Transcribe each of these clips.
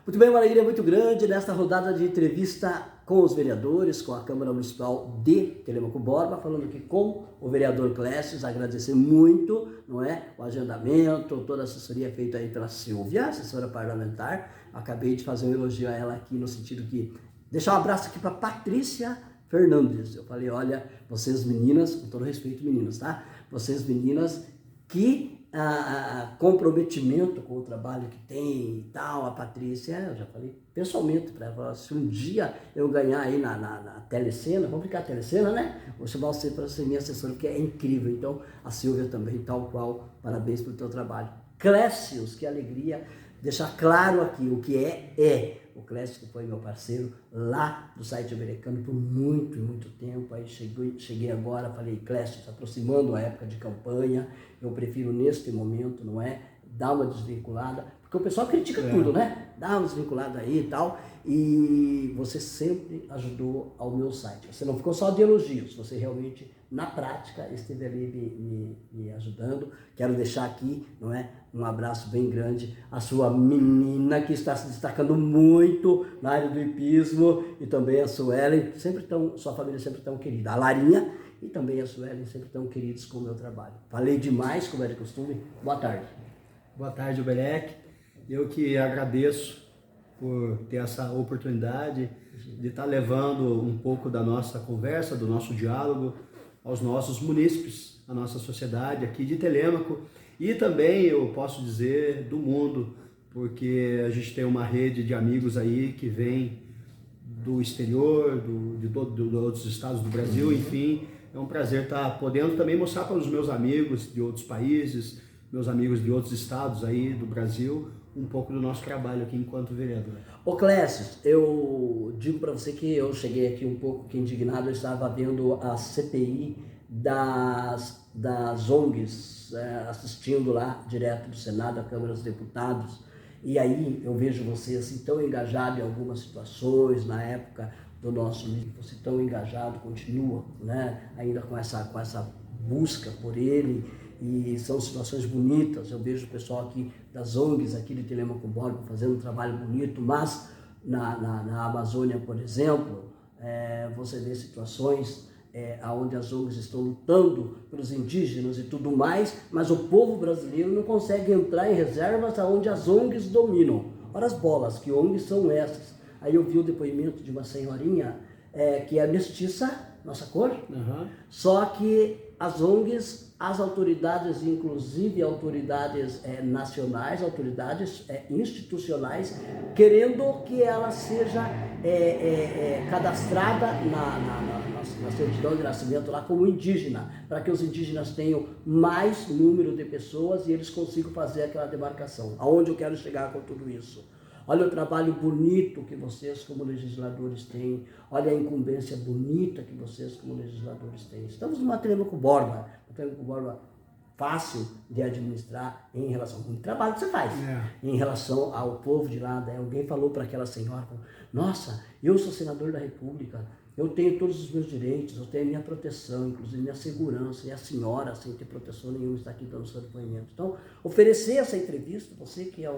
Muito bem, uma alegria muito grande nesta rodada de entrevista com os vereadores, com a Câmara Municipal de Telêmaco Borba, falando aqui com o vereador Clécio, agradecer muito, não é, o agendamento, toda a assessoria feita aí pela Silvia, assessora parlamentar. Acabei de fazer um elogio a ela aqui no sentido que deixar um abraço aqui para Patrícia Fernandes. Eu falei, olha, vocês meninas, com todo respeito meninas, tá? Vocês meninas que comprometimento com o trabalho que tem e tal, a Patrícia, eu já falei pessoalmente para ela, se um dia eu ganhar aí na telecena, vamos ficar a telecena, né? Vou chamar você para ser minha assessora, porque é incrível. Então, a Silvia também, tal qual, parabéns pelo teu trabalho. Clécius, que alegria deixar claro aqui o que é. O Clécio, que foi meu parceiro lá do site americano por muito tempo. Aí cheguei agora, falei, Clécio, se aproximando a época de campanha, eu prefiro neste momento, não é, dar uma desvinculada, porque o pessoal critica tudo, né? Dá uma desvinculada aí e tal. E você sempre ajudou ao meu site. Você não ficou só de elogios, você realmente, na prática, esteve ali me ajudando. Quero deixar aqui, não é, um abraço bem grande à sua menina, que está se destacando muito na área do hipismo, e também a Suelen, sua família sempre tão querida. A Larinha e também a Suelen, sempre tão queridos com o meu trabalho. Falei demais, como é de costume. Boa tarde. Boa tarde, Oberec. Eu que agradeço por ter essa oportunidade de estar levando um pouco da nossa conversa, do nosso diálogo aos nossos munícipes, à nossa sociedade aqui de Telêmaco, e também, eu posso dizer, do mundo, porque a gente tem uma rede de amigos aí que vem do exterior, de outros estados do Brasil, enfim. É um prazer estar podendo também mostrar para os meus amigos de outros países, meus amigos de outros estados aí do Brasil, um pouco do nosso trabalho aqui enquanto vereador. Ô Clécio, eu digo para você que eu cheguei aqui um pouco indignado. Eu estava vendo a CPI das ONGs, assistindo lá direto do Senado, da Câmara dos Deputados, e aí eu vejo você assim tão engajado em algumas situações, na época do nosso livro, você tão engajado, continua, né, ainda com essa busca por ele. E são situações bonitas. Eu vejo o pessoal aqui das ONGs, aqui de Telêmaco Borba, fazendo um trabalho bonito, mas na Amazônia, por exemplo, você vê situações onde as ONGs estão lutando pelos indígenas e tudo mais, mas o povo brasileiro não consegue entrar em reservas onde as ONGs dominam. Ora as bolas, que ONGs são essas? Aí eu vi o depoimento de uma senhorinha que é mestiça, nossa cor, só que as ONGs, as autoridades, inclusive autoridades nacionais, autoridades institucionais, querendo que ela seja cadastrada na certidão de nascimento lá como indígena, para que os indígenas tenham mais número de pessoas e eles consigam fazer aquela demarcação. Aonde eu quero chegar com tudo isso? Olha o trabalho bonito que vocês como legisladores têm, olha a incumbência bonita que vocês como legisladores têm. Estamos numa Telêmaco Borba, fácil de administrar em relação ao trabalho que você faz, em relação ao povo de lá. Alguém falou para aquela senhora, nossa, eu sou senador da República, eu tenho todos os meus direitos, eu tenho a minha proteção, inclusive minha segurança, e a senhora, sem ter proteção nenhuma, está aqui dando seu depoimento. Então, oferecer essa entrevista, você que é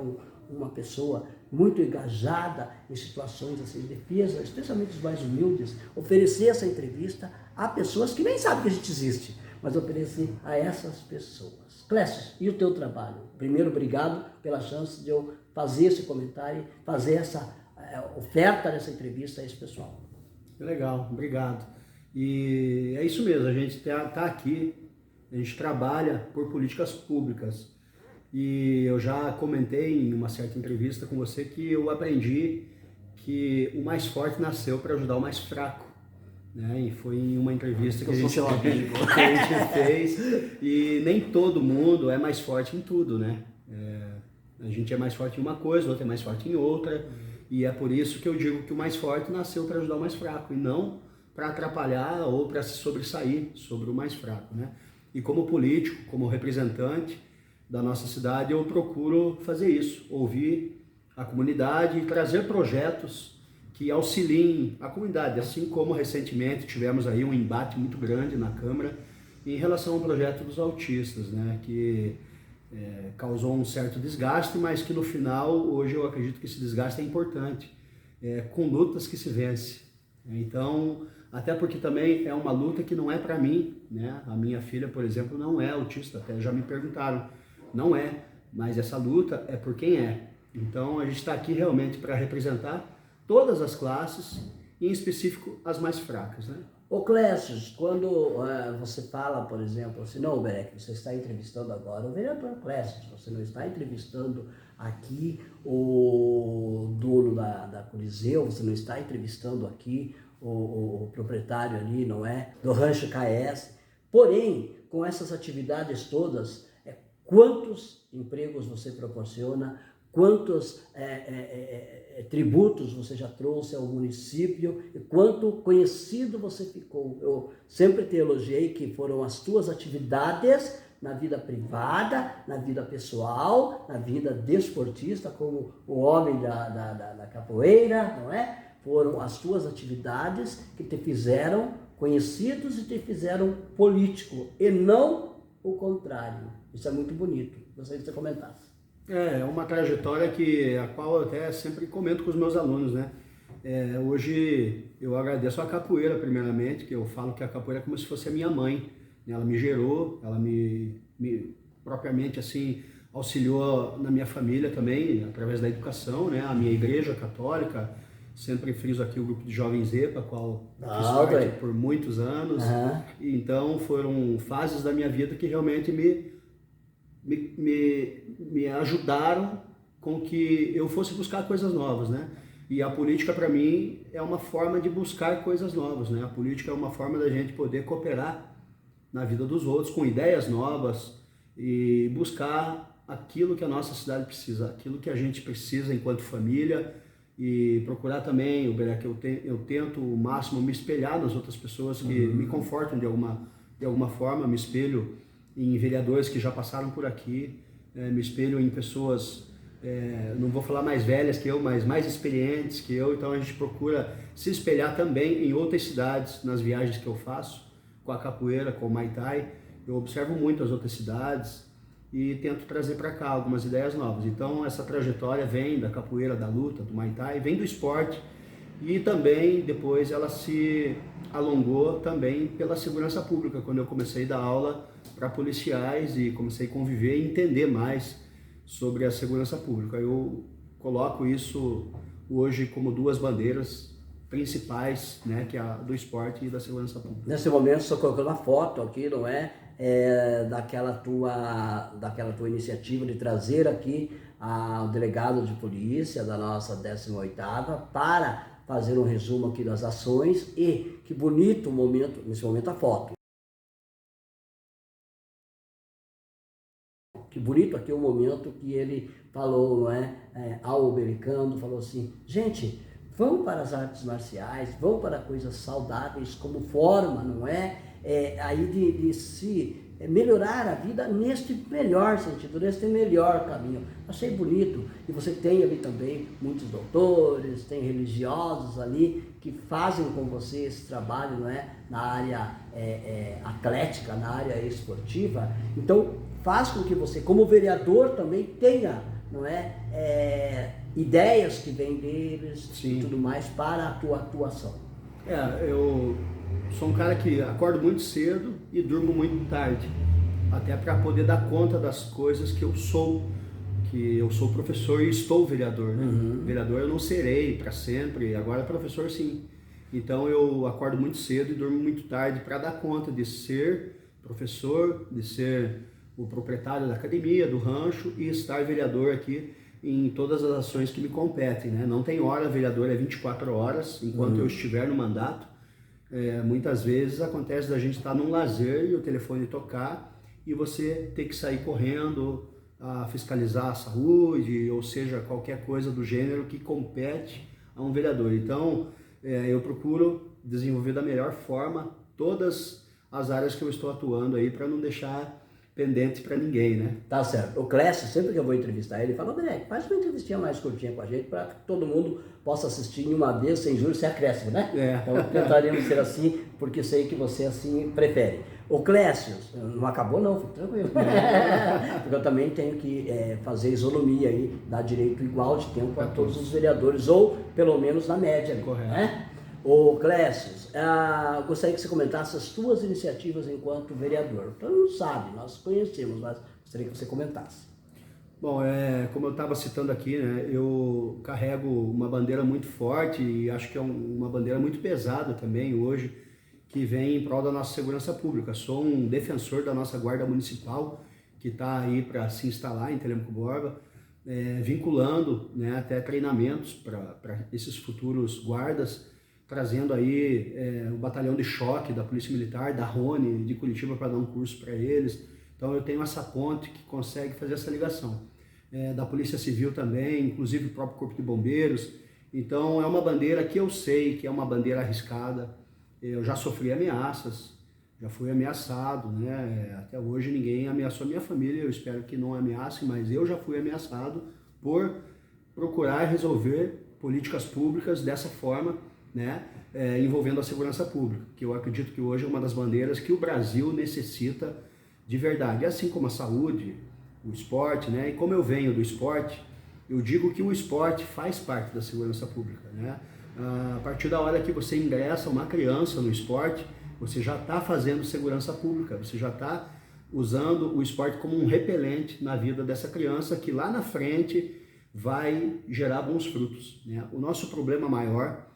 uma pessoa muito engajada em situações assim, de defesa, especialmente os mais humildes, oferecer essa entrevista a pessoas que nem sabem que a gente existe, mas oferecer a essas pessoas. Clécio, e o teu trabalho? Primeiro, obrigado pela chance de eu fazer esse comentário, fazer essa oferta dessa entrevista a esse pessoal. Legal, obrigado. E é isso mesmo, a gente está aqui, a gente trabalha por políticas públicas. E eu já comentei em uma certa entrevista com você que eu aprendi que o mais forte nasceu para ajudar o mais fraco, né? E foi em uma entrevista que a gente fez, e nem todo mundo é mais forte em tudo, né? A gente é mais forte em uma coisa, o outro é mais forte em outra, e é por isso que eu digo que o mais forte nasceu para ajudar o mais fraco, e não para atrapalhar ou para se sobressair sobre o mais fraco, né? E como político, como representante da nossa cidade, eu procuro fazer isso, ouvir a comunidade e trazer projetos que auxiliem a comunidade, assim como recentemente tivemos aí um embate muito grande na Câmara em relação ao projeto dos autistas, né, que causou um certo desgaste, mas que no final, hoje eu acredito que esse desgaste é importante, com lutas que se vence. Então, até porque também é uma luta que não é para mim, né? A minha filha, por exemplo, não é autista, até já me perguntaram, não é, mas essa luta é por quem é. Então, a gente está aqui realmente para representar todas as classes, e em específico as mais fracas, né? Ô Clécio, quando você fala, por exemplo, assim, não, Berec, você está entrevistando agora o vereador Clécio, você não está entrevistando aqui o dono da Coliseu, você não está entrevistando aqui o proprietário ali, não é? Do Rancho KS. Porém, com essas atividades todas, quantos empregos você proporciona, quantos tributos você já trouxe ao município e quanto conhecido você ficou. Eu sempre te elogiei que foram as tuas atividades na vida privada, na vida pessoal, na vida desportista, como o homem da capoeira, não é? Foram as tuas atividades que te fizeram conhecidos e te fizeram político, e não o contrário. Isso é muito bonito. Gostaria que você comentasse. É uma trajetória a qual eu até sempre comento com os meus alunos, né? Hoje eu agradeço a capoeira, primeiramente, que eu falo que a capoeira é como se fosse a minha mãe, né? Ela me gerou, ela me propriamente assim auxiliou na minha família também, através da educação, né? A minha igreja católica, sempre friso aqui o grupo de Jovens EPA, qual fiz parte por muitos anos. Uhum. Então foram fases da minha vida que realmente me ajudaram com que eu fosse buscar coisas novas, né? E a política, para mim, é uma forma de buscar coisas novas, né? A política é uma forma da gente poder cooperar na vida dos outros, com ideias novas e buscar aquilo que a nossa cidade precisa, aquilo que a gente precisa enquanto família, e procurar também, eu tento o máximo me espelhar nas outras pessoas que me confortam de alguma forma, me espelho em vereadores que já passaram por aqui, me espelho em pessoas, não vou falar mais velhas que eu, mas mais experientes que eu. Então a gente procura se espelhar também em outras cidades, nas viagens que eu faço, com a capoeira, com o Muay Thai. Eu observo muito as outras cidades e tento trazer para cá algumas ideias novas. Então essa trajetória vem da capoeira, da luta, do Muay Thai, vem do esporte, e também depois ela se alongou também pela segurança pública, quando eu comecei a dar aula para policiais e comecei a conviver e entender mais sobre a segurança pública. Eu coloco isso hoje como duas bandeiras principais, né, que é a do esporte e da segurança pública. Nesse momento, estou colocando uma foto aqui, não é? Daquela tua iniciativa de trazer aqui o delegado de polícia da nossa 18ª para fazer um resumo aqui das ações. E que bonito momento, nesse momento, a foto. Que bonito aqui o momento que ele falou, não é? Ao Bericando, falou assim: gente, vamos para as artes marciais, vamos para coisas saudáveis como forma, não é? Aí de se melhorar a vida neste melhor sentido, neste melhor caminho. Achei bonito. E você tem ali também muitos doutores, tem religiosos ali que fazem com você esse trabalho, não é? Na área atlética, na área esportiva. Então faz com que você, como vereador, também tenha, não é? Ideias que vêm deles. Sim. E tudo mais para a tua atuação. Eu sou um cara que acordo muito cedo e durmo muito tarde, até para poder dar conta das coisas que eu sou professor e estou vereador, né? Vereador eu não serei para sempre, agora professor sim. Então eu acordo muito cedo e durmo muito tarde para dar conta de ser professor, de ser o proprietário da academia, do rancho, e estar vereador aqui em todas as ações que me competem, né? Não tem hora, vereador é 24 horas, enquanto eu estiver no mandato. Muitas vezes acontece da gente estar num lazer e o telefone tocar e você ter que sair correndo a fiscalizar a saúde, ou seja, qualquer coisa do gênero que compete a um vereador. Então, eu procuro desenvolver da melhor forma todas as áreas que eu estou atuando aí, para não deixar pendente para ninguém, né? Tá certo. O Clécio, sempre que eu vou entrevistar ele, fala: Berec, faz uma entrevistinha mais curtinha com a gente para que todo mundo possa assistir em uma vez, sem juros, sem acréscimo, né? Então tentaremos ser assim, porque sei que você assim prefere. Ô Clécio, não acabou não, fica tranquilo. Porque eu também tenho que fazer isonomia aí, dar direito igual de tempo a todos os vereadores, ou pelo menos na média. Correto. Né? Ô Clécio, gostaria que você comentasse as suas iniciativas enquanto vereador. Então não sabe, nós conhecemos, mas gostaria que você comentasse. Bom, como eu estava citando aqui, né, eu carrego uma bandeira muito forte e acho que é uma bandeira muito pesada também hoje, que vem em prol da nossa segurança pública. Sou um defensor da nossa Guarda Municipal, que está aí para se instalar em Telêmaco Borba, vinculando, né, até treinamentos para esses futuros guardas, trazendo aí o batalhão de choque da Polícia Militar, da Rony, de Curitiba, para dar um curso para eles. Então eu tenho essa ponte que consegue fazer essa ligação. Da Polícia Civil também, inclusive o próprio Corpo de Bombeiros. Então é uma bandeira que eu sei que é uma bandeira arriscada. Eu já sofri ameaças, já fui ameaçado, né? Até hoje ninguém ameaçou minha família, eu espero que não ameace, mas eu já fui ameaçado por procurar resolver políticas públicas dessa forma, né? Envolvendo a segurança pública, que eu acredito que hoje é uma das bandeiras que o Brasil necessita de verdade, assim como a saúde, o esporte, né? E como eu venho do esporte, eu digo que o esporte faz parte da segurança pública, né? A partir da hora que você ingressa uma criança no esporte, você já está fazendo segurança pública, você já está usando o esporte como um repelente na vida dessa criança que lá na frente vai gerar bons frutos, né? O nosso problema maior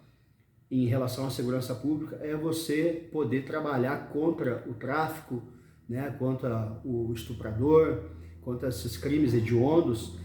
em relação à segurança pública é você poder trabalhar contra o tráfico, né? Contra o estuprador, contra esses crimes hediondos,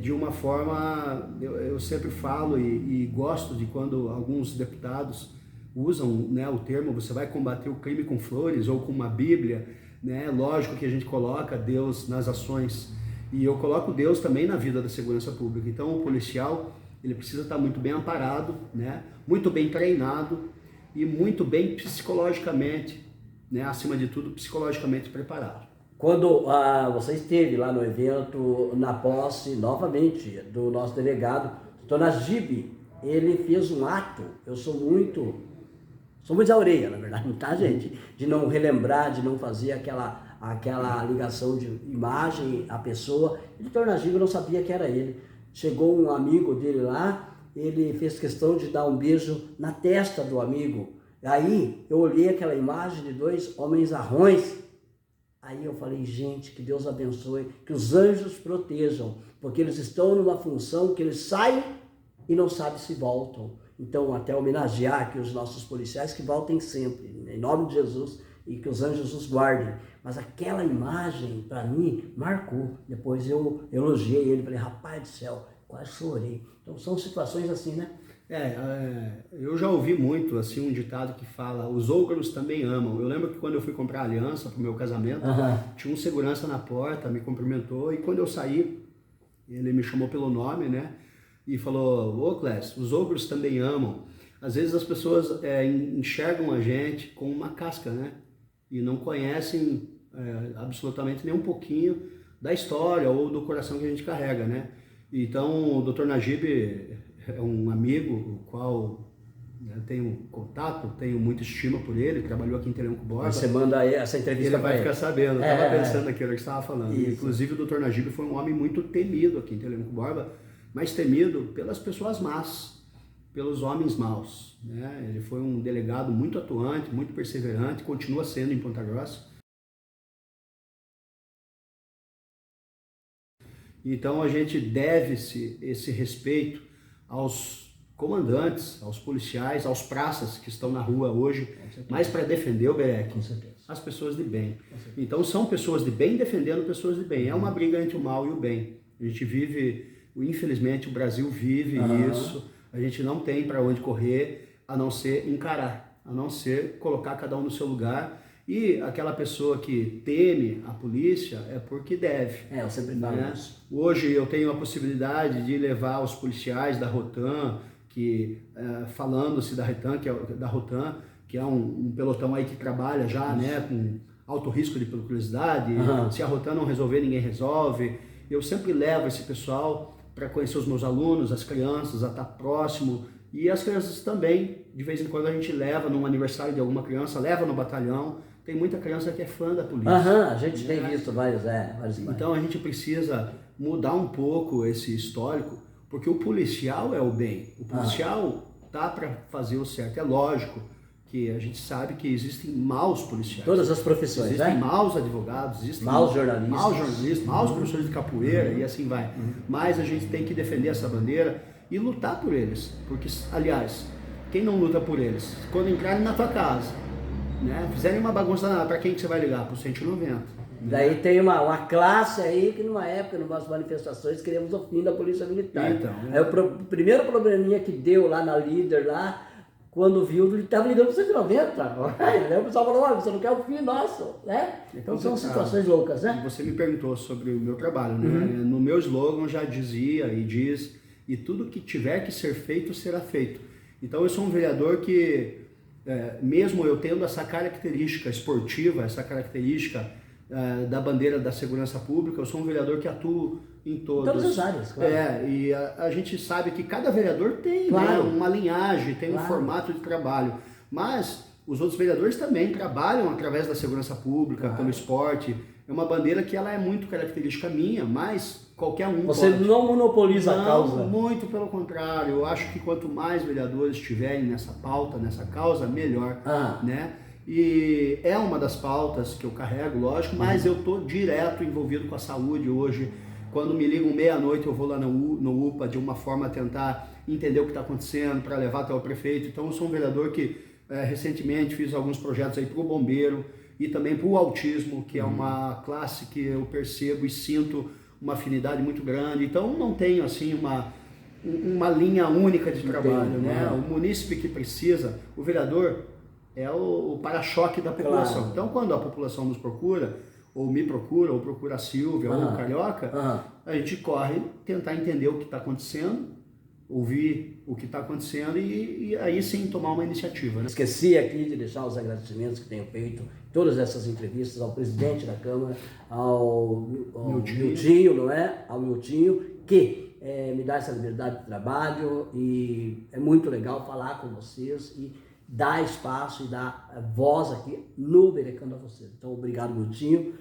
de uma forma, eu sempre falo e gosto de quando alguns deputados usam, né, o termo, você vai combater o crime com flores ou com uma Bíblia, né? Lógico que a gente coloca Deus nas ações e eu coloco Deus também na vida da segurança pública. Então o policial, ele precisa estar muito bem amparado, né? Muito bem treinado e muito bem psicologicamente, né? Acima de tudo, psicologicamente preparado. Quando você esteve lá no evento, na posse, novamente, do nosso delegado, doutor Najib, ele fez um ato, eu sou muito da orelha, na verdade, tá, gente? De não relembrar, de não fazer aquela ligação de imagem à pessoa. O doutor Najib, eu não sabia que era ele. Chegou um amigo dele lá, ele fez questão de dar um beijo na testa do amigo. Aí eu olhei aquela imagem de dois homens arrões. Aí eu falei, gente, que Deus abençoe, que os anjos protejam, porque eles estão numa função que eles saem e não sabem se voltam. Então, até homenagear aqui os nossos policiais, que voltem sempre, em nome de Jesus, e que os anjos os guardem. Mas aquela imagem, para mim, marcou. Depois eu elogiei ele, falei, rapaz do céu, quase chorei. Então, são situações assim, né? Eu já ouvi muito assim um ditado que fala, os ogros também amam. Eu lembro que quando eu fui comprar aliança para o meu casamento, tinha um segurança na porta, me cumprimentou, e quando eu saí, ele me chamou pelo nome, né? E falou, ô Clécio, os ogros também amam. Às vezes as pessoas enxergam a gente com uma casca, né? E não conhecem absolutamente nem um pouquinho da história ou do coração que a gente carrega, né? Então o Dr. Najib é um amigo, o qual tenho contato, tenho muita estima por ele, trabalhou aqui em Telêmaco Borba. Você manda essa entrevista ele vai ficar sabendo, eu estava pensando naquilo que você estava falando. Isso. Inclusive o Dr. Najib foi um homem muito temido aqui em Telêmaco Borba, mas temido pelas pessoas más, pelos homens maus, né? Ele foi um delegado muito atuante, muito perseverante, continua sendo em Ponta Grossa. Então a gente deve-se esse respeito aos comandantes, aos policiais, aos praças que estão na rua hoje, mas para defender o Berec, as pessoas de bem. Então são pessoas de bem defendendo pessoas de bem. É uma briga entre o mal e o bem. A gente vive, infelizmente o Brasil vive isso, a gente não tem para onde correr a não ser encarar, a não ser colocar cada um no seu lugar. E aquela pessoa que teme a polícia é porque deve. Eu sempre falo isso. Hoje eu tenho a possibilidade de levar os policiais da Rotan, falando-se da Rotan, que é um pelotão aí que trabalha já, né, com alto risco de periculosidade. Se a Rotan não resolver, ninguém resolve. Eu sempre levo esse pessoal para conhecer os meus alunos, as crianças, a estar próximo. E as crianças também, de vez em quando a gente leva num aniversário de alguma criança, leva no batalhão. tem muita criança que é fã da polícia. Aham, a gente tem visto vários imagens. Então a gente precisa mudar um pouco esse histórico, porque o policial é o bem. O policial tá para fazer o certo. É lógico que a gente sabe que existem maus policiais. Todas as profissões, existem né? maus advogados, existem maus jornalistas, maus professores de capoeira e assim vai. Mas a gente tem que defender essa bandeira e lutar por eles. Porque, aliás, quem não luta por eles? Quando entrarem na tua casa, né? Fizerem uma bagunça, para quem que você vai ligar? Pro 190. Daí tem uma classe aí que numa época, numas manifestações, queríamos o fim da polícia militar. Então, aí o primeiro probleminha que deu lá na líder, lá, quando viu, ele estava ligando para 190. Aí o pessoal falou, olha, você não quer o fim nosso, né? Então são situações loucas, né? Você me perguntou sobre o meu trabalho, né? No meu slogan já dizia e diz, e tudo que tiver que ser feito, será feito. Então eu sou um vereador que, mesmo eu tendo essa característica esportiva, essa característica da bandeira da segurança pública, eu sou um vereador que atuo em todas as áreas, claro. E a gente sabe que cada vereador tem, claro, né, uma linhagem, tem um formato de trabalho, mas os outros vereadores também trabalham através da segurança pública, pelo esporte. É uma bandeira que ela é muito característica minha, mas qualquer um Você pode. não monopoliza Não, a causa? Muito pelo contrário. Eu acho que quanto mais vereadores estiverem nessa pauta, nessa causa, melhor, né? E é uma das pautas que eu carrego, lógico, mas eu estou direto envolvido com a saúde hoje. Quando me ligam meia-noite, eu vou lá no UPA de uma forma a tentar entender o que está acontecendo, para levar até o prefeito. Então eu sou um vereador que recentemente fiz alguns projetos aí para o bombeiro e também para o autismo, que é uma classe que eu percebo e sinto uma afinidade muito grande. Então não tenho assim uma linha única de trabalho, né? O munícipe que precisa, o vereador é o para-choque da população. Claro. Então quando a população nos procura, ou me procura, ou procura a Silvia, ou o Carioca, a gente corre tentar entender o que está acontecendo, ouvir o que está acontecendo e aí sim tomar uma iniciativa. Né? Esqueci aqui de deixar os agradecimentos que tenho feito, todas essas entrevistas ao presidente da Câmara, ao Miltinho, não é? Ao Miltinho, que me dá essa liberdade de trabalho e é muito legal falar com vocês e dar espaço e dar voz aqui no Berecando a vocês. Então, obrigado, Miltinho.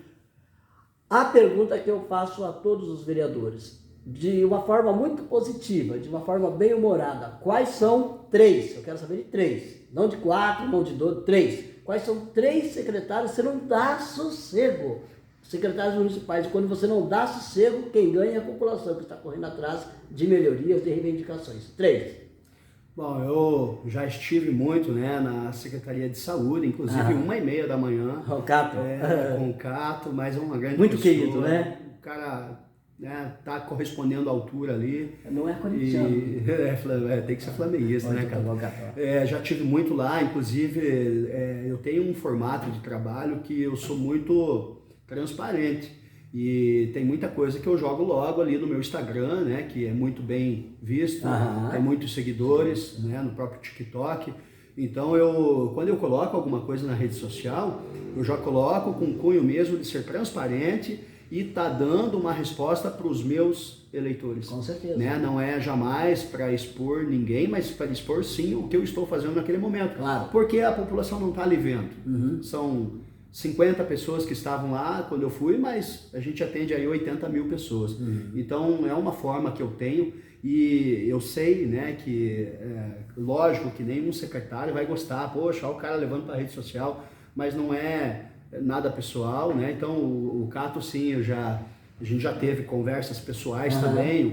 A pergunta que eu faço a todos os vereadores, de uma forma muito positiva, de uma forma bem humorada, quais são 3? Eu quero saber de 3, não de 4, não de 12, 3. Quais são 3 secretários que você não dá sossego? Secretários municipais, quando você não dá sossego, quem ganha é a população que está correndo atrás de melhorias, de reivindicações. 3. Bom, eu já estive muito, né, na Secretaria de Saúde, inclusive 1h30 da manhã. Com o Cato. Com o Cato, mas é uma grande muito pessoa. Querido, né? O cara, né, tá correspondendo à altura ali. Não é corintiano. Tem que ser flamenguista, né, cara? Já tive muito lá, inclusive eu tenho um formato de trabalho que eu sou muito transparente. E tem muita coisa que eu jogo logo ali no meu Instagram, né, que é muito bem visto, tem muitos seguidores, né, no próprio TikTok. Então quando eu coloco alguma coisa na rede social, eu já coloco com cunho mesmo de ser transparente e tá dando uma resposta para os meus eleitores. Com certeza. Né? Não é jamais para expor ninguém, mas para expor sim o que eu estou fazendo naquele momento. Claro. Porque a população não está ali vendo. São 50 pessoas que estavam lá quando eu fui, mas a gente atende aí 80 mil pessoas. Então é uma forma que eu tenho e eu sei, né, que lógico que nenhum secretário vai gostar, poxa, olha o cara levando para a rede social, mas não é nada pessoal, né? Então o Cato sim, a gente já teve conversas pessoais também,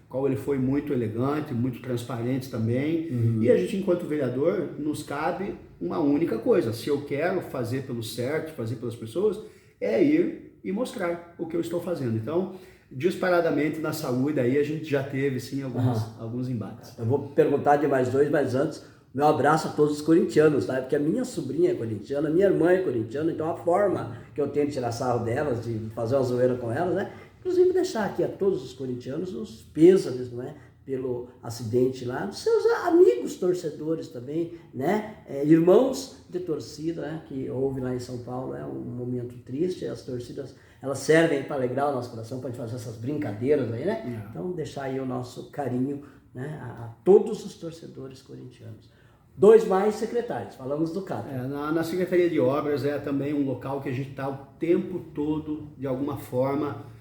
qual ele foi muito elegante, muito transparente também. E a gente, enquanto vereador, nos cabe uma única coisa. Se eu quero fazer pelo certo, fazer pelas pessoas, é ir e mostrar o que eu estou fazendo. Então, disparadamente na saúde, aí a gente já teve sim alguns embates. Eu vou perguntar de mais 2, mas antes, meu abraço a todos os corintianos, tá? Porque a minha sobrinha é corintiana, a minha irmã é corintiana, então a forma que eu tenho de tirar sarro delas, de fazer uma zoeira com elas, né? Inclusive deixar aqui a todos os corintianos os pêsames, não é? Pelo acidente lá, dos seus amigos torcedores também, né? Irmãos de torcida, né? Que houve lá em São Paulo, é um momento triste, as torcidas, elas servem para alegrar o nosso coração, para fazer essas brincadeiras aí, né? Então deixar aí o nosso carinho, né? A todos os torcedores corintianos. 2 mais secretários, falamos do CAT. Na Secretaria de Obras é também um local que a gente está o tempo todo, de alguma forma,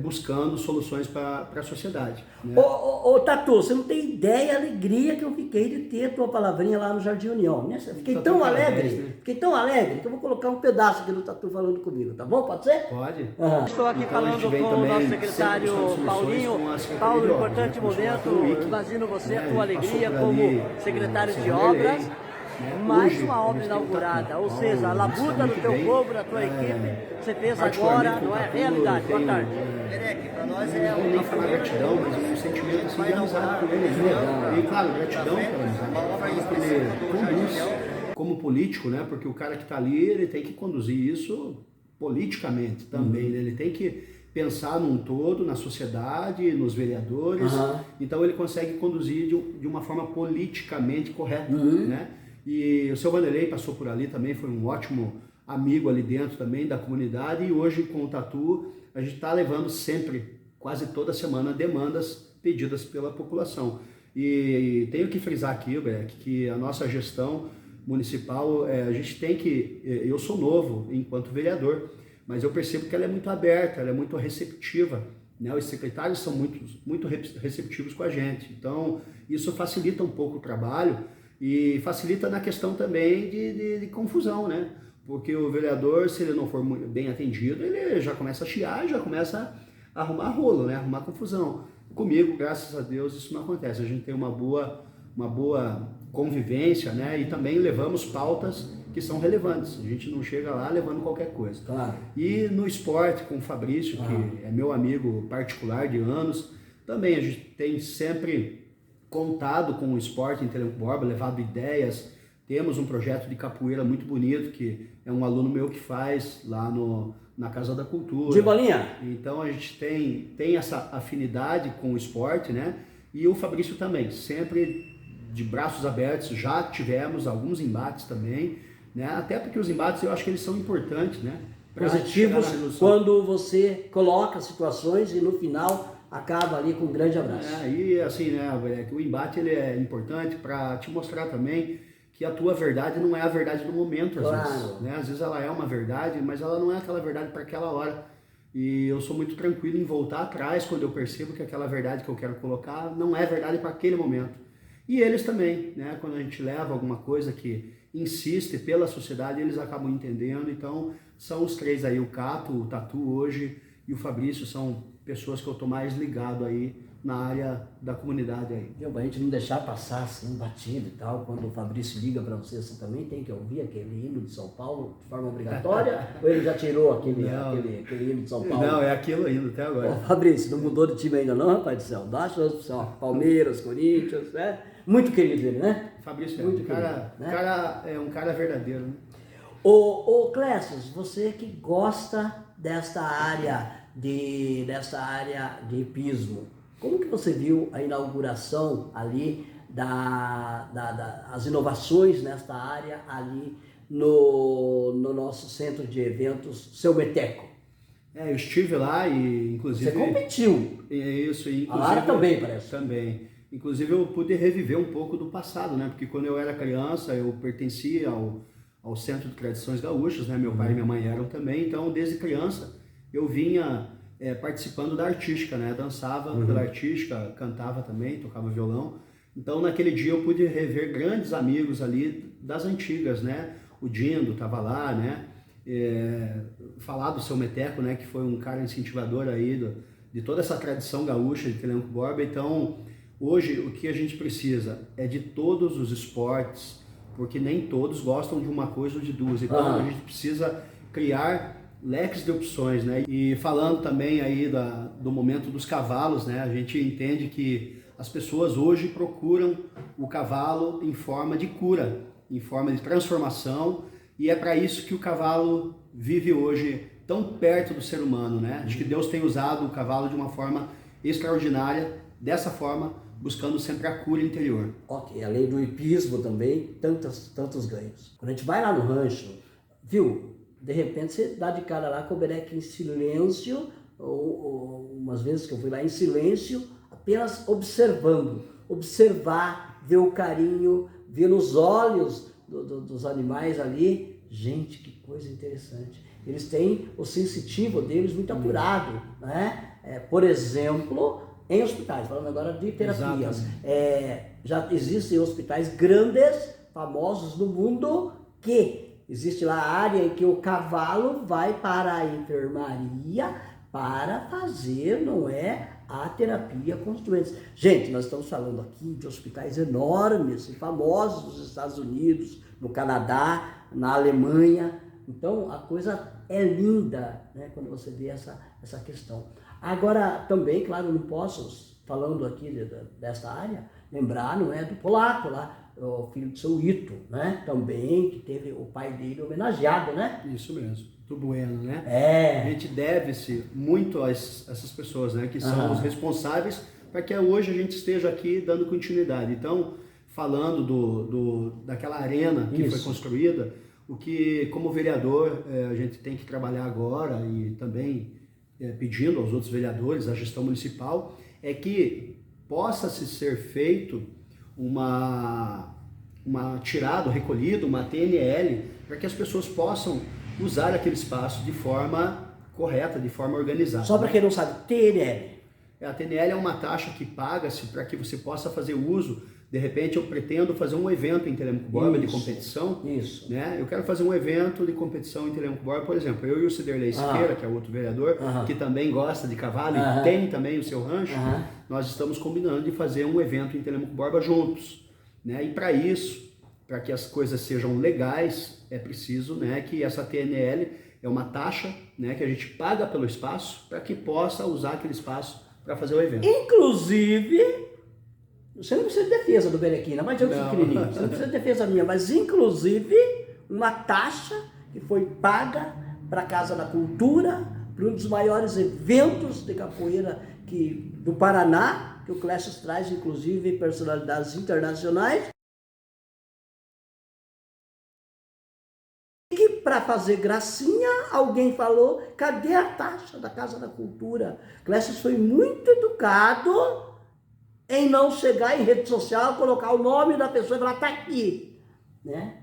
buscando soluções para a sociedade. Né? Ô, Tatu, você não tem ideia a alegria que eu fiquei de ter a tua palavrinha lá no Jardim União. Né? Fiquei Tatu, tão parabéns, alegre, né? fiquei tão alegre que eu vou colocar um pedaço aqui do Tatu falando comigo, tá bom? Pode ser? Pode. Estou aqui Então, a falando gente vem com o também nosso sempre secretário buscando soluções Paulinho. com a Secretaria Paulo, de Obras, importante né? momento, Como o Wiki, imagino você, né? a tua Ele passou alegria por como ali, secretário de Vanderlei, obras. né? Mais Hoje, uma obra eles têm que inaugurada, estar com ou Paulo, seja, a eles labuta estão do muito teu bem. povo, da tua equipe, você fez Particularmente agora, com não é Tatu, realidade. Boa tenho, tarde. Para nós não vou nem falar gratidão, mas um sentimento assim, de amizade com ele. Né? E claro, gratidão pela amizade que ele conduz como político, né? Porque o cara que está ali, ele tem que conduzir isso politicamente também, né? Ele tem que pensar num todo, na sociedade, nos vereadores, então ele consegue conduzir de uma forma politicamente correta, né? E o seu Vanderlei passou por ali também, foi um ótimo amigo ali dentro também da comunidade, e hoje com o Tatu a gente está levando sempre, quase toda semana, demandas pedidas pela população. E tenho que frisar aqui, Breck, que a nossa gestão municipal, a gente tem que, eu sou novo enquanto vereador, mas eu percebo que ela é muito aberta, ela é muito receptiva, né? Os secretários são muito receptivos com a gente, então isso facilita um pouco o trabalho e facilita na questão também de confusão, né? Porque o vereador, se ele não for bem atendido, ele já começa a chiar, já começa a arrumar rolo, né? Arrumar confusão. Comigo, graças a Deus, isso não acontece, a gente tem uma boa convivência, né? E também levamos pautas que são relevantes. A gente não chega lá levando qualquer coisa. Claro. E no esporte, com o Fabrício, que é meu amigo particular de anos, também a gente tem sempre contado com o esporte em Telemaco Borba, levado ideias. Temos um projeto de capoeira muito bonito, que é um aluno meu que faz lá na Casa da Cultura. De bolinha? Então a gente tem essa afinidade com o esporte, né? E o Fabrício também, sempre de braços abertos. Já tivemos alguns embates também, né? Até porque os embates eu acho que eles são importantes, né? Positivos quando você coloca situações e no final acaba ali com um grande abraço. E assim, né, o embate ele é importante para te mostrar também que a tua verdade não é a verdade do momento, às vezes. Né? Às vezes ela é uma verdade, mas ela não é aquela verdade para aquela hora. E eu sou muito tranquilo em voltar atrás quando eu percebo que aquela verdade que eu quero colocar não é verdade para aquele momento. E eles também, né? Quando a gente leva alguma coisa que insiste pela sociedade, eles acabam entendendo. Então, são os três aí, o Cato, o Tatu hoje e o Fabrício, são pessoas que eu estou mais ligado aí na área da comunidade aí. Pra gente não deixar passar assim, batido e tal, quando o Fabrício liga para você, você também tem que ouvir aquele hino de São Paulo de forma obrigatória? Ou ele já tirou aquele hino de São Paulo? Não, é aquilo ainda até agora. Ô, Fabrício, não mudou de time ainda não, rapaz do céu? Dá chance pro céu. Palmeiras, Corinthians, né? Muito querido ele, né? Fabrício muito cara é um cara verdadeiro, né? Ô Clécio, você que gosta dessa área de hipismo, como que você viu a inauguração ali as inovações nesta área ali no nosso centro de eventos, Seu Meteco? Eu estive lá e inclusive... Você competiu. Isso, e inclusive... A Lara também, parece. Também. Inclusive eu pude reviver um pouco do passado, né? Porque quando eu era criança eu pertencia ao Centro de Tradições Gaúchas, né? Meu pai e minha mãe eram também, então desde criança eu vinha participando da artística, né? Dançava pela artística, cantava também, tocava violão. Então naquele dia eu pude rever grandes amigos ali das antigas, né? O Dindo estava lá, né? Falar do Seu Meteco, né? Que foi um cara incentivador aí de toda essa tradição gaúcha de Telemaco Borba. Então hoje o que a gente precisa é de todos os esportes, porque nem todos gostam de uma coisa ou de duas. Então a gente precisa criar leques de opções, né? E falando também aí do momento dos cavalos, né? A gente entende que as pessoas hoje procuram o cavalo em forma de cura, em forma de transformação, e é para isso que o cavalo vive hoje tão perto do ser humano, né? Acho que Deus tem usado o cavalo de uma forma extraordinária, dessa forma, buscando sempre a cura interior. Ok, além do hipismo também, tantos ganhos. Quando a gente vai lá no rancho, viu? De repente você dá de cara lá com o Bereque em silêncio, ou umas vezes que eu fui lá em silêncio, apenas observando. Observar, ver o carinho vê nos olhos dos animais ali. Gente, que coisa interessante. Eles têm o sensitivo deles muito apurado, né? Por exemplo, em hospitais, falando agora de terapias, já existem hospitais grandes, famosos no mundo, que existe lá a área em que o cavalo vai para a enfermaria para fazer, não é, a terapia com os doentes. Gente, nós estamos falando aqui de hospitais enormes e famosos nos Estados Unidos, no Canadá, na Alemanha. Então, a coisa é linda, né, quando você vê essa questão. Agora, também, claro, não posso, falando aqui desta área, lembrar, não é, do polaco lá, o filho de seu Ito, né, também, que teve o pai dele homenageado, né? Isso mesmo, do Bueno, né? É. A gente deve-se muito a essas pessoas, né, que são os responsáveis para que hoje a gente esteja aqui dando continuidade. Então, falando daquela arena que foi construída, o que, como vereador, a gente tem que trabalhar agora e também pedindo aos outros vereadores, à gestão municipal, é que possa-se ser feito uma tirada, recolhido, uma TNL, para que as pessoas possam usar aquele espaço de forma correta, de forma organizada. Só para quem não sabe, TNL. A TNL é uma taxa que paga-se para que você possa fazer uso. De repente eu pretendo fazer um evento em Telêmaco Borba de competição. Isso. Né? Eu quero fazer um evento de competição em Telêmaco Borba, por exemplo, eu e o Ciderley Siqueira, que é outro vereador, que também gosta de cavalo e tem também o seu rancho, nós estamos combinando de fazer um evento em Telêmaco Borba juntos. Né? E para isso, para que as coisas sejam legais, é preciso, né, que essa TNL é uma taxa, né, que a gente paga pelo espaço para que possa usar aquele espaço para fazer o evento. Inclusive, você não precisa de defesa do Berequina, mas eu sou pequenininho, você não precisa de defesa minha, mas inclusive uma taxa que foi paga para a Casa da Cultura, para um dos maiores eventos de capoeira do Paraná, que o Clécio traz, inclusive, personalidades internacionais. E para fazer gracinha, alguém falou, cadê a taxa da Casa da Cultura? Clécio foi muito educado em não chegar em rede social, colocar o nome da pessoa e falar, tá aqui, né?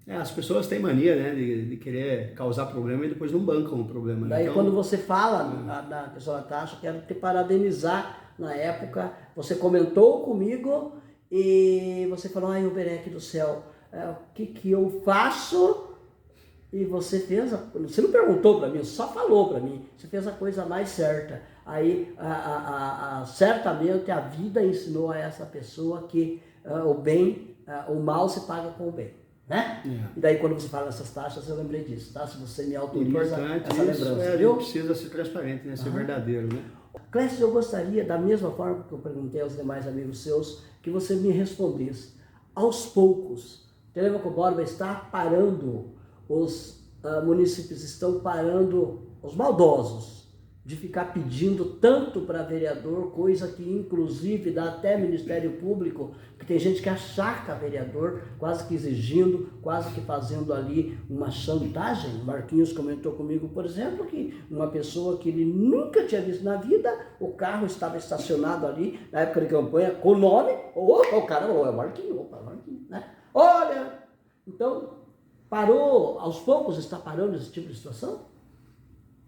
As pessoas têm mania, né, de querer causar problema e depois não bancam o problema. Né? Daí então, quando você fala na questão da taxa, quero te parabenizar. Na época, você comentou comigo e você falou, ai, Oberek do céu, o que eu faço? E você fez, você não perguntou para mim, só falou para mim, você fez a coisa mais certa. Aí, certamente, a vida ensinou a essa pessoa que o mal se paga com o bem, né? E daí, quando você fala nessas taxas, eu lembrei disso, tá? Se você me autoriza essa lembrança, viu? Precisa ser transparente, né? Ser verdadeiro, né? Clécio, eu gostaria, da mesma forma que eu perguntei aos demais amigos seus, que você me respondesse. Aos poucos, Telêmaco Borba está parando, os municípios estão parando, os maldosos, de ficar pedindo tanto para vereador, coisa que inclusive dá até Ministério Público, que tem gente que achaca vereador, quase que exigindo, quase que fazendo ali uma chantagem. Marquinhos comentou comigo, por exemplo, que uma pessoa que ele nunca tinha visto na vida, o carro estava estacionado ali, na época de campanha, com o nome, o cara falou, é Marquinhos, né? Olha, então, parou, aos poucos está parando esse tipo de situação?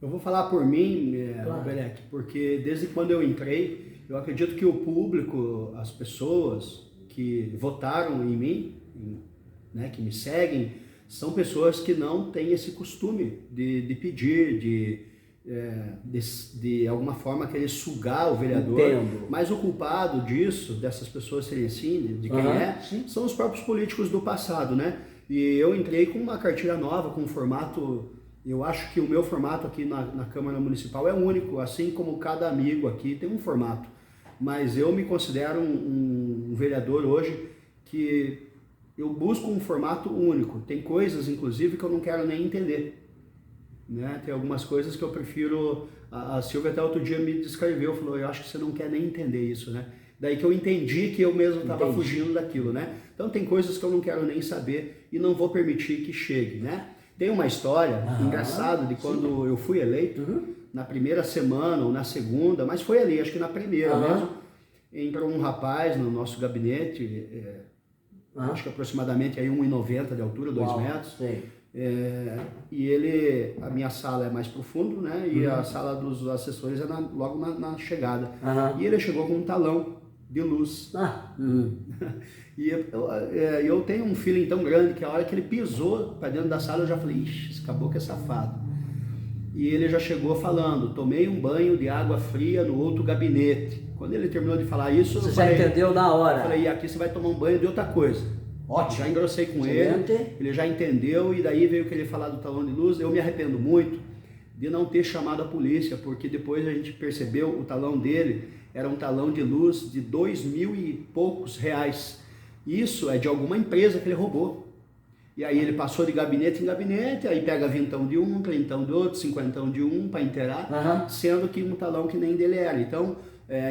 Eu vou falar por mim, Claro. Oberek, porque desde quando eu entrei, eu acredito que o público, as pessoas que votaram em mim, né, que me seguem, são pessoas que não têm esse costume de pedir, de alguma forma querer sugar o vereador. Entendo. Mas o culpado disso, dessas pessoas serem assim, de quem são os próprios políticos do passado, né? E eu entrei com uma cartilha nova, com um formato. Eu acho que o meu formato aqui na Câmara Municipal é único, assim como cada amigo aqui tem um formato. Mas eu me considero um vereador hoje que eu busco um formato único. Tem coisas, inclusive, que eu não quero nem entender. Né? Tem algumas coisas que eu prefiro... A Silvia até outro dia me descreveu, falou, eu acho que você não quer nem entender isso, né? Daí que eu entendi que eu mesmo estava fugindo daquilo, né? Então tem coisas que eu não quero nem saber e não vou permitir que chegue, né? Tem uma história engraçada de quando eu fui eleito, na primeira semana ou na segunda, mas foi ali, acho que na primeira mesmo, entrou um rapaz no nosso gabinete, acho que aproximadamente aí 1,90 de altura, 2 metros. Sim. E a minha sala é mais pro fundo, né? E a sala dos assessores é logo na chegada. E ele chegou com um talão de luz. E eu tenho um feeling tão grande que a hora que ele pisou para dentro da sala eu já falei, ixi, esse caboclo é safado. E ele já chegou falando, tomei um banho de água fria no outro gabinete. Quando ele terminou de falar isso, você já entendeu na hora. Eu falei, e aqui você vai tomar um banho de outra coisa. Ótimo. Já engrossei com Excelente. ele já entendeu, e daí veio que ele falar do talão de luz. Eu me arrependo muito de não ter chamado a polícia, porque depois a gente percebeu o talão dele era um talão de luz de 2.000 e poucos reais. Isso é de alguma empresa que ele roubou. E aí ele passou de gabinete em gabinete, aí pega vintão de um, trintão de outro, cinquentão de um para inteirar, sendo que um talão que nem dele era. Então,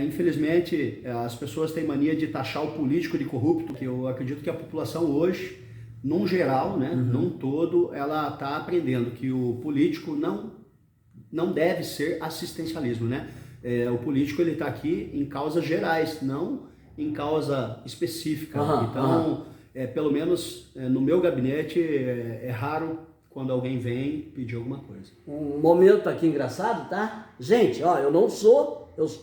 infelizmente, as pessoas têm mania de taxar o político de corrupto, que eu acredito que a população hoje, num geral, né, num todo, ela está aprendendo que o político não deve ser assistencialismo, né? O político ele está aqui em causas gerais, não em causa específica. Então, pelo menos no meu gabinete, é raro quando alguém vem pedir alguma coisa. Um momento aqui engraçado, tá? Gente, ó, eu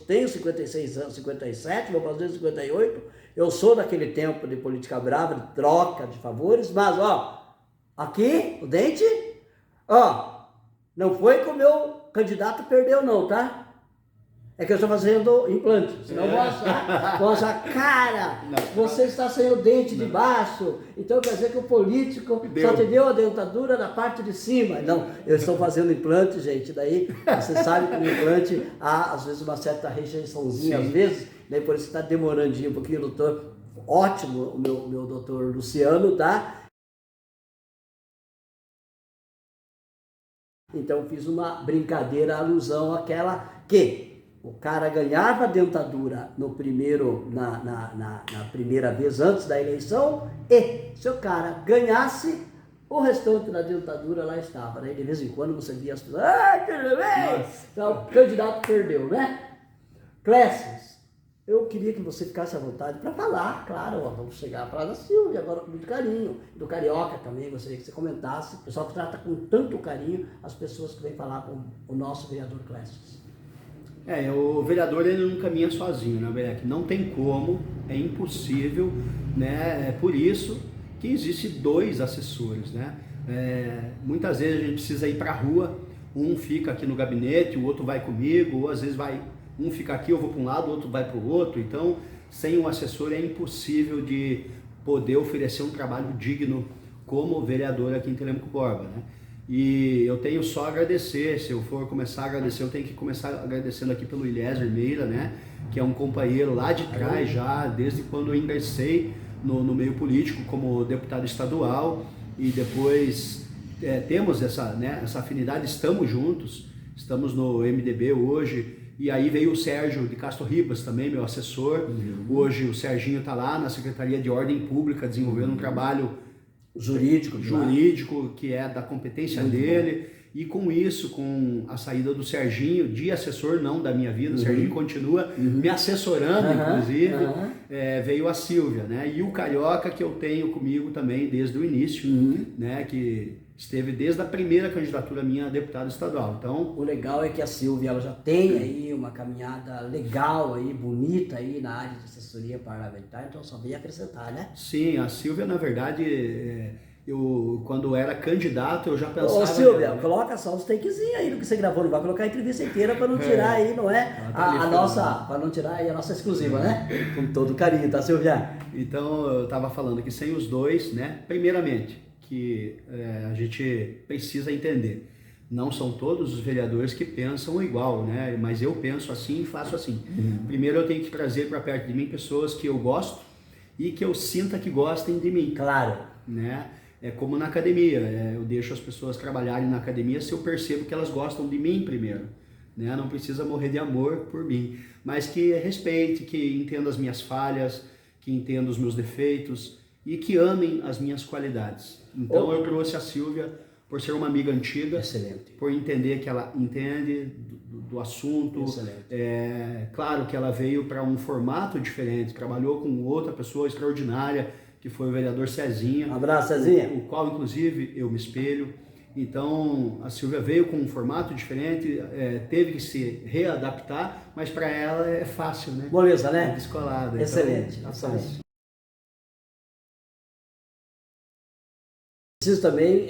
tenho 56 anos, 57, vou fazer 58, eu sou daquele tempo de política brava, de troca de favores, mas, ó, aqui, o dente, ó, não foi que o meu candidato perdeu não, tá? É que eu estou fazendo implante, senão eu vou achar, cara, você está sem o dente de baixo, então quer dizer que o político só te deu a dentadura da parte de cima. Não, eu estou fazendo implante, gente, daí você sabe que no implante há às vezes uma certa rejeiçãozinha, às vezes, daí por isso está demorandinho um pouquinho, doutor. Ótimo o meu doutor Luciano, tá? Então fiz uma brincadeira, alusão àquela que o cara ganhava a dentadura na primeira vez antes da eleição, e se o cara ganhasse, o restante da dentadura lá estava. Né? De vez em quando você via as pessoas, tudo bem? Então o candidato perdeu, né? Clécio, eu queria que você ficasse à vontade para falar, claro, ó, vamos chegar para a Silvia agora com muito carinho, do Carioca também, gostaria que você comentasse, o pessoal que trata com tanto carinho as pessoas que vêm falar com o nosso vereador Clécio. O vereador ele não caminha sozinho, né, Beck? Não tem como, é impossível, né? É por isso que existe 2 assessores, né? Muitas vezes a gente precisa ir para a rua, um fica aqui no gabinete, o outro vai comigo, ou às vezes um fica aqui, eu vou para um lado, o outro vai para o outro. Então, sem um assessor é impossível de poder oferecer um trabalho digno como vereador aqui em Telêmaco Borba, né? E eu tenho só a agradecer, se eu for começar a agradecer, eu tenho que começar agradecendo aqui pelo Eliezer Meira, né? Que é um companheiro lá de trás já, desde quando eu ingressei no meio político como deputado estadual, e depois temos essa afinidade, estamos juntos, estamos no MDB hoje, e aí veio o Sérgio de Castro Ribas também, meu assessor. Hoje o Serginho está lá na Secretaria de Ordem Pública desenvolvendo um trabalho jurídico que é da competência dele. E com isso, com a saída do Serginho, de assessor, não da minha vida, o Serginho continua me assessorando, inclusive, veio a Silvia, né? E o Carioca, que eu tenho comigo também desde o início, né? Que esteve desde a primeira candidatura minha a deputado estadual. Então, o legal é que a Silvia ela já tem aí uma caminhada legal aí, bonita aí na área de assessoria parlamentar, então só veio acrescentar, né? Sim, a Silvia, na verdade, eu quando era candidato, eu já pensava... Ô Silvia, coloca só os takezinhos aí do que você gravou, não vai colocar a entrevista inteira para não tirar aí, não é? A nossa, para não tirar aí a nossa exclusiva, né? Com todo carinho, tá, Silvia? Então, eu estava falando que sem os dois, né? Primeiramente, que a gente precisa entender, não são todos os vereadores que pensam igual, né? Mas eu penso assim e faço assim. Primeiro eu tenho que trazer para perto de mim pessoas que eu gosto e que eu sinta que gostem de mim. Claro. Né? É como na academia, eu deixo as pessoas trabalharem na academia se eu percebo que elas gostam de mim primeiro. Né? Não precisa morrer de amor por mim, mas que respeite, que entenda as minhas falhas, que entenda os meus defeitos e que amem as minhas qualidades. Então eu trouxe a Silvia por ser uma amiga antiga, excelente, por entender que ela entende do assunto. Claro que ela veio para um formato diferente, trabalhou com outra pessoa extraordinária, que foi o vereador Cezinha. Um abraço, Cezinha. O qual, inclusive, eu me espelho. Então, a Silvia veio com um formato diferente, teve que se readaptar, mas para ela é fácil, né? Moleza, né? Descolada. Excelente, então, excelente. Preciso também,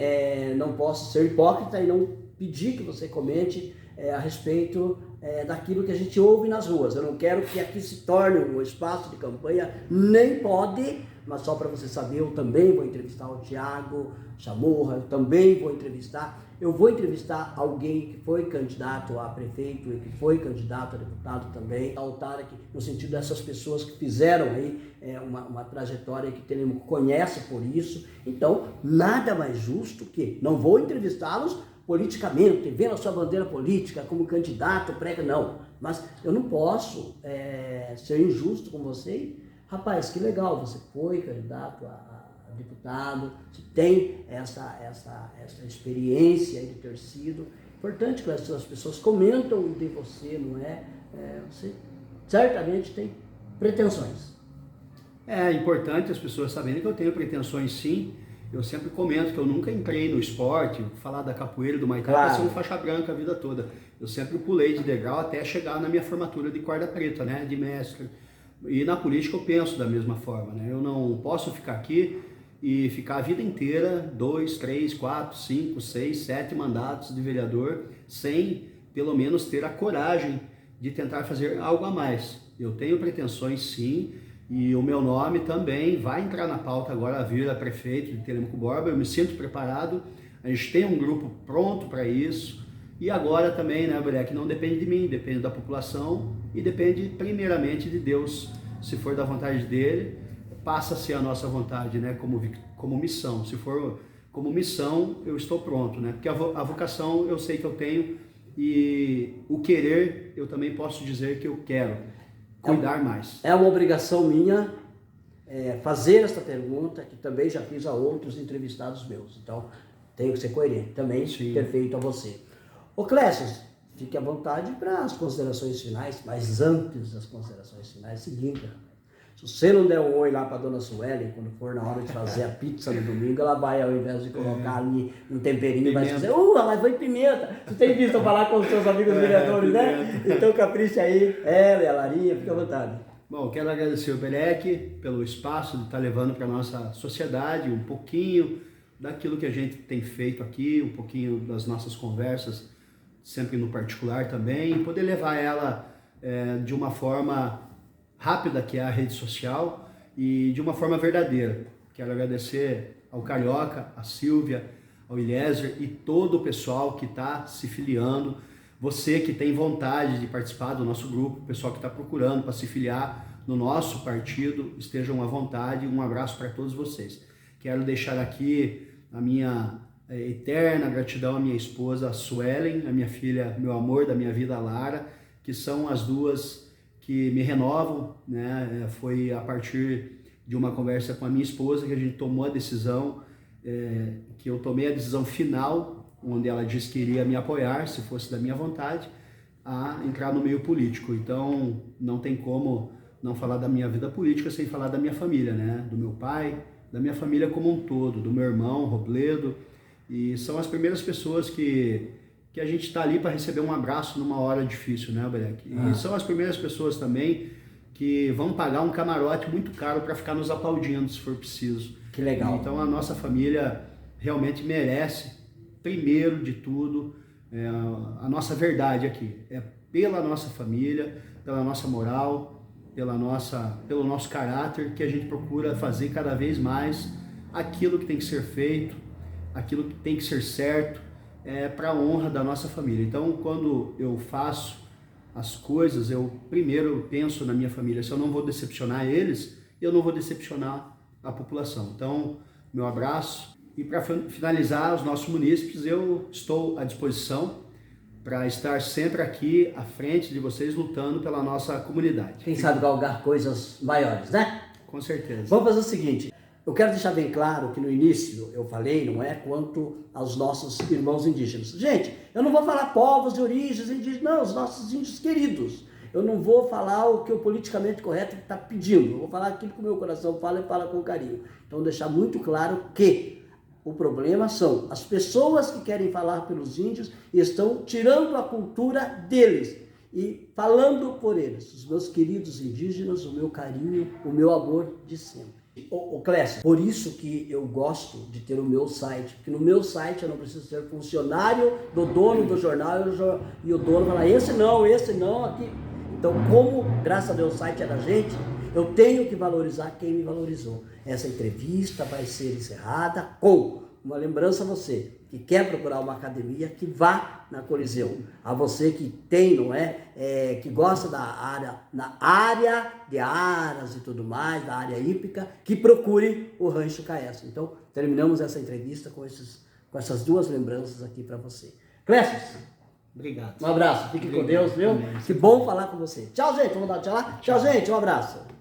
não posso ser hipócrita e não pedir que você comente a respeito daquilo que a gente ouve nas ruas. Eu não quero que aqui se torne um espaço de campanha, nem pode, mas só para você saber, eu também vou entrevistar o Tiago Chamorra, eu também vou entrevistar alguém que foi candidato a prefeito e que foi candidato a deputado também, autarca, no sentido dessas pessoas que fizeram aí uma trajetória que tenemos, conhece por isso. Então, nada mais justo que, não vou entrevistá-los politicamente, vendo a sua bandeira política como candidato, não, mas eu não posso ser injusto com você. Rapaz, que legal, você foi candidato a deputado, você tem essa experiência de ter sido. Importante que as pessoas comentam de você, não é? Você certamente tem pretensões. É importante as pessoas saberem que eu tenho pretensões, sim. Eu sempre comento que eu nunca entrei no esporte, falar da capoeira, do Muay Thai, para ser um faixa branca a vida toda. Eu sempre pulei de degrau até chegar na minha formatura de corda preta, né, de mestre. E na política eu penso da mesma forma, né? Eu não posso ficar aqui e ficar a vida inteira, 2, 3, 4, 5, 6, 7 mandatos de vereador, sem pelo menos ter a coragem de tentar fazer algo a mais. Eu tenho pretensões, sim, e o meu nome também vai entrar na pauta agora, a vir a prefeito de Telêmaco Borba. Eu me sinto preparado, a gente tem um grupo pronto para isso. E agora também, né, Breck, não depende de mim, depende da população e depende primeiramente de Deus. Se for da vontade dele, passa a ser a nossa vontade, né, como missão. Se for como missão, eu estou pronto, né, porque a vocação eu sei que eu tenho e o querer eu também posso dizer que eu quero cuidar mais. É uma obrigação minha fazer esta pergunta, que também já fiz a outros entrevistados meus. Então, tenho que ser coerente também, ter feito a você. Ô Clécio, fique à vontade para as considerações finais, mas antes das considerações finais, seguinte, se você não der um oi lá para a dona Sueli, quando for na hora de fazer a pizza no domingo, ela vai, ao invés de colocar ali um temperinho, vai dizer, mas foi pimenta. Você tem visto eu falar com os seus amigos vereadores, né? Então capricha aí, ela e a Larinha, fica à vontade. Bom, quero agradecer o Belec pelo espaço de estar levando para a nossa sociedade um pouquinho daquilo que a gente tem feito aqui, um pouquinho das nossas conversas, sempre no particular também, poder levar ela de uma forma rápida, que é a rede social, e de uma forma verdadeira. Quero agradecer ao Carioca, a Silvia, ao Eliezer e todo o pessoal que está se filiando, você que tem vontade de participar do nosso grupo, o pessoal que está procurando para se filiar no nosso partido, estejam à vontade. Um abraço para todos vocês. Quero deixar aqui a minha eterna gratidão à minha esposa Suelen, a minha filha, meu amor da minha vida, Lara, que são as duas que me renovam, né? Foi a partir de uma conversa com a minha esposa que a gente tomou a decisão, que eu tomei a decisão final, onde ela disse que iria me apoiar, se fosse da minha vontade, a entrar no meio político. Então, não tem como não falar da minha vida política sem falar da minha família, né? Do meu pai, da minha família como um todo, do meu irmão, Robledo, e são as primeiras pessoas que a gente está ali para receber um abraço numa hora difícil, né, Breck? E são as primeiras pessoas também que vão pagar um camarote muito caro para ficar nos aplaudindo, se for preciso. Que legal. Então a nossa família realmente merece, primeiro de tudo, a nossa verdade aqui. É pela nossa família, pela nossa moral, pelo nosso caráter, que a gente procura fazer cada vez mais aquilo que tem que ser feito, aquilo que tem que ser certo, para a honra da nossa família. Então, quando eu faço as coisas, eu primeiro penso na minha família. Se eu não vou decepcionar eles, eu não vou decepcionar a população. Então, meu abraço. E para finalizar, os nossos munícipes, eu estou à disposição para estar sempre aqui à frente de vocês, lutando pela nossa comunidade. Quem sabe galgar coisas maiores, né? Com certeza. Vamos fazer o seguinte, eu quero deixar bem claro que no início eu falei, não é, quanto aos nossos irmãos indígenas. Gente, eu não vou falar povos de origens indígenas, não, os nossos índios queridos. Eu não vou falar o que o politicamente correto está pedindo. Eu vou falar aquilo que o meu coração fala e fala com carinho. Então, deixar muito claro que o problema são as pessoas que querem falar pelos índios e estão tirando a cultura deles e falando por eles. Os meus queridos indígenas, o meu carinho, o meu amor de sempre. Ô Clécio, por isso que eu gosto de ter o meu site, porque no meu site eu não preciso ser funcionário do dono do jornal e o dono falar esse não, aqui. Então, como, graças a Deus, o site é da gente, eu tenho que valorizar quem me valorizou. Essa entrevista vai ser encerrada com uma lembrança a você que quer procurar uma academia, que vá na Coliseu. A você que tem, que gosta na área de aras e tudo mais, da área hípica, que procure o Rancho Caesso. Então, terminamos essa entrevista com essas duas lembranças aqui para você. Clécio, obrigado. Um abraço, fique com Deus, viu? Que bom falar com você. Tchau, gente. Vamos dar tchau lá? Tchau, gente. Um abraço.